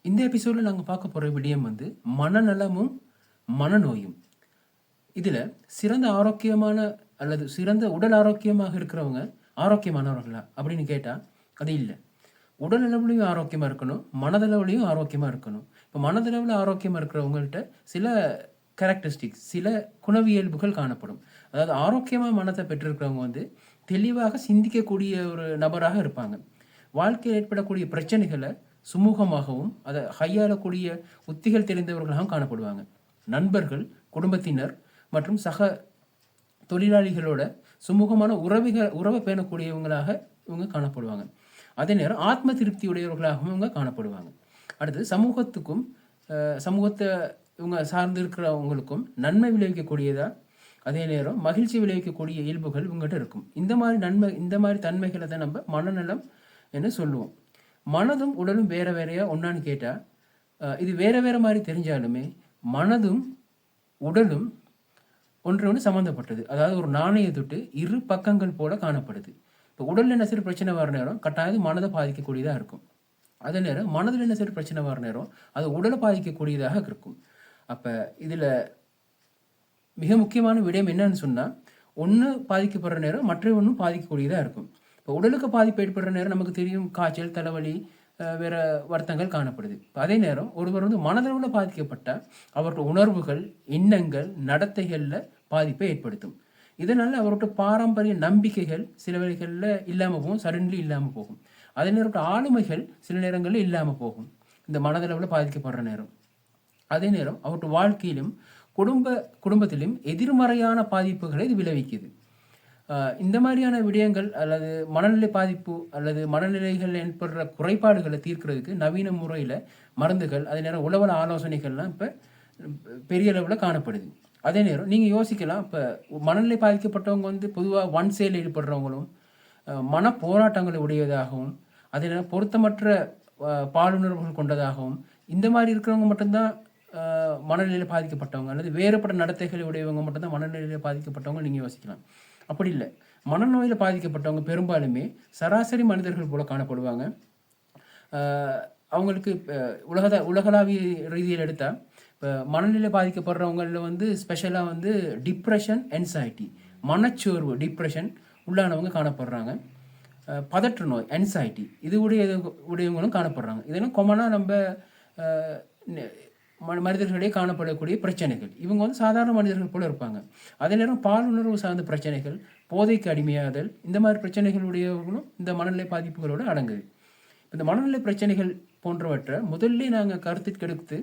இந்த எபிசோடில் நாங்கள் பார்க்க போகிற விடயம் வந்து மனநலமும் மனநோயும். இதில் சிறந்த ஆரோக்கியமான அல்லது சிறந்த உடல் ஆரோக்கியமாக இருக்கிறவங்க ஆரோக்கியமானவர்களா அப்படின்னு கேட்டால் அது இல்லை. உடல் அளவுலையும் ஆரோக்கியமாக இருக்கணும், மனதளவுலையும் ஆரோக்கியமாக இருக்கணும். இப்போ மனதளவில் ஆரோக்கியமாக இருக்கிறவங்கள்ட்ட சில கேரக்டரிஸ்டிக்ஸ், சில குணவியல்புகள் காணப்படும். அதாவது ஆரோக்கியமாக மனத்தை பெற்றிருக்கிறவங்க வந்து தெளிவாக சிந்திக்கக்கூடிய ஒரு நபராக இருப்பாங்க. வாழ்க்கையில் ஏற்படக்கூடிய பிரச்சனைகளை சுமூகமாகவும் அதை கையாளக்கூடிய உத்திகள் தெரிந்தவர்களாகவும் காணப்படுவாங்க. நண்பர்கள், குடும்பத்தினர் மற்றும் சக தொழிலாளிகளோட சுமூகமான உறவை பேணக்கூடியவங்களாக இவங்க காணப்படுவாங்க. அதே நேரம் ஆத்ம திருப்தியுடையவர்களாகவும் இவங்க காணப்படுவாங்க. அடுத்து சமூகத்துக்கும் சமூகத்தை இவங்க சார்ந்து இருக்கிறவங்களுக்கும் நன்மை விளைவிக்கக்கூடியதா, அதே நேரம் மகிழ்ச்சி விளைவிக்கக்கூடிய இயல்புகள் இவங்ககிட்ட இருக்கும். இந்த மாதிரி தன்மைகளை தான் நம்ம மனநலம் என்று சொல்லுவோம். மனதும் உடலும் வேற வேறையா ஒன்னான்னு கேட்டால் இது வேற வேற மாதிரி தெரிஞ்சாலுமே மனதும் உடலும் ஒன்று சம்மந்தப்பட்டது. அதாவது ஒரு நாணய தொட்டு இரு பக்கங்கள் போல காணப்படுது. இப்போ உடலில் என்ன சரி பிரச்சனை வர நேரம் கட்டாயம் மனதை பாதிக்கக்கூடியதாக இருக்கும். அதே நேரம் மனதில் என்ன சரி பிரச்சனை வர நேரம் அது உடலை பாதிக்கக்கூடியதாக இருக்கும். அப்போ இதில் மிக முக்கியமான விடயம் என்னன்னு சொன்னால், ஒன்று பாதிக்கப்படுற நேரம் மற்ற ஒன்றும் பாதிக்கக்கூடியதாக இருக்கும். இப்போ உடலுக்கு பாதிப்பு ஏற்படுற நேரம் நமக்கு தெரியும், காய்ச்சல், தலைவலி, வேறு வருத்தங்கள் காணப்படுது. இப்போ அதே நேரம் ஒருவர் வந்து மனதளவில் பாதிக்கப்பட்டால் அவரோட உணர்வுகள், எண்ணங்கள், நடத்தைகளில் பாதிப்பை ஏற்படுத்தும். இதனால் அவரோட பாரம்பரிய நம்பிக்கைகள் சில வேளைகளில் இல்லாமல் போகும், சடன்லி இல்லாமல் போகும். அதே நேரம் ஆளுமைகள் சில நேரங்களில் இல்லாமல் போகும் இந்த மனதளவில் பாதிக்கப்படுற நேரம். அதே நேரம் அவரோட வாழ்க்கையிலும் குடும்பத்திலும் எதிர்மறையான பாதிப்புகளை இது விளைவிக்குது. இந்த மாதிரியான விடயங்கள் அல்லது மனநிலை பாதிப்பு அல்லது மனநிலைகள் ஏற்படுற குறைபாடுகளை தீர்க்கிறதுக்கு நவீன முறையில் மருந்துகள், அதே நேரம் உளவல ஆலோசனைகள்லாம் இப்போ பெரிய அளவில் காணப்படுது. அதே நேரம் நீங்கள் யோசிக்கலாம், இப்போ மனநிலை பாதிக்கப்பட்டவங்க வந்து பொதுவாக ஒன் சைடில் ஈடுபடுறவங்களும் மன போராட்டங்களை உடையதாகவும் அதே நேரம் பொருத்தமற்ற பாலுணர்வுகள் கொண்டதாகவும் இந்த மாதிரி இருக்கிறவங்க மட்டும்தான் மனநிலையில் பாதிக்கப்பட்டவங்க அல்லது வேறுபட்ட நடத்தைகளை உடையவங்க மட்டும்தான் மனநிலையில் பாதிக்கப்பட்டவங்க நீங்கள் யோசிக்கலாம். அப்படி இல்லை. மனநோயில் பாதிக்கப்பட்டவங்க பெரும்பாலுமே சராசரி மனிதர்கள் போல காணப்படுவாங்க. அவங்களுக்கு உலகளாவிய ரீதியில் எடுத்தால் இப்போ மனநிலை பாதிக்கப்படுறவங்களில் வந்து ஸ்பெஷலாக வந்து டிப்ரெஷன், என்சைட்டி, மனச்சோர்வு, டிப்ரெஷன் உள்ளானவங்க காணப்படுறாங்க. பதற்ற நோய், என்சைட்டி இது உடையவங்களும் காணப்படுறாங்க. இதெல்லாம் கொமனாக நம்ம மனிதர்களிடையே காணப்படக்கூடிய பிரச்சனைகள். இவங்க வந்து சாதாரண மனிதர்கள் போல இருப்பாங்க. அதே நேரம் பாலுணர்வு சார்ந்த பிரச்சனைகள், போதைக்கு அடிமையாதல், இந்த மாதிரி பிரச்சனைகளுடையவர்களும் இந்த மனநிலை பாதிப்புகளோடு அடங்குது. இந்த மனநிலை பிரச்சனைகள் போன்றவற்றை முதல்ல நாங்கள் கருத்திற்கெடுத்து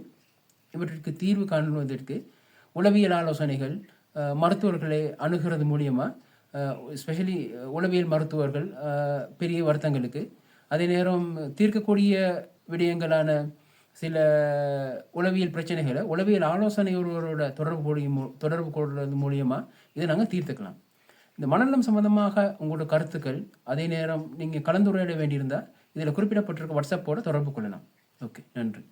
இவற்றிற்கு தீர்வு காணுவதற்கு உளவியல் ஆலோசனைகள், மருத்துவர்களை அணுகிறது மூலியமாக, ஸ்பெஷலி உளவியல் மருத்துவர்கள் பெரிய வருத்தங்களுக்கு, அதே நேரம் தீர்க்கக்கூடிய விடயங்களான சில உளவியல் பிரச்சனைகளை உளவியல் ஆலோசனை ஒருவரோட தொடர்பு கொள்வது மூலியமாக இதை நாங்கள் தீர்த்துக்கலாம். இந்த மனநலம் சம்பந்தமாக உங்களோட கருத்துக்கள், அதே நேரம் நீங்கள் கலந்துரையாட வேண்டியிருந்தால் இதில் குறிப்பிடப்பட்டிருக்க வாட்ஸ்அப்போட தொடர்பு கொள்ளலாம். ஓகே, நன்றி.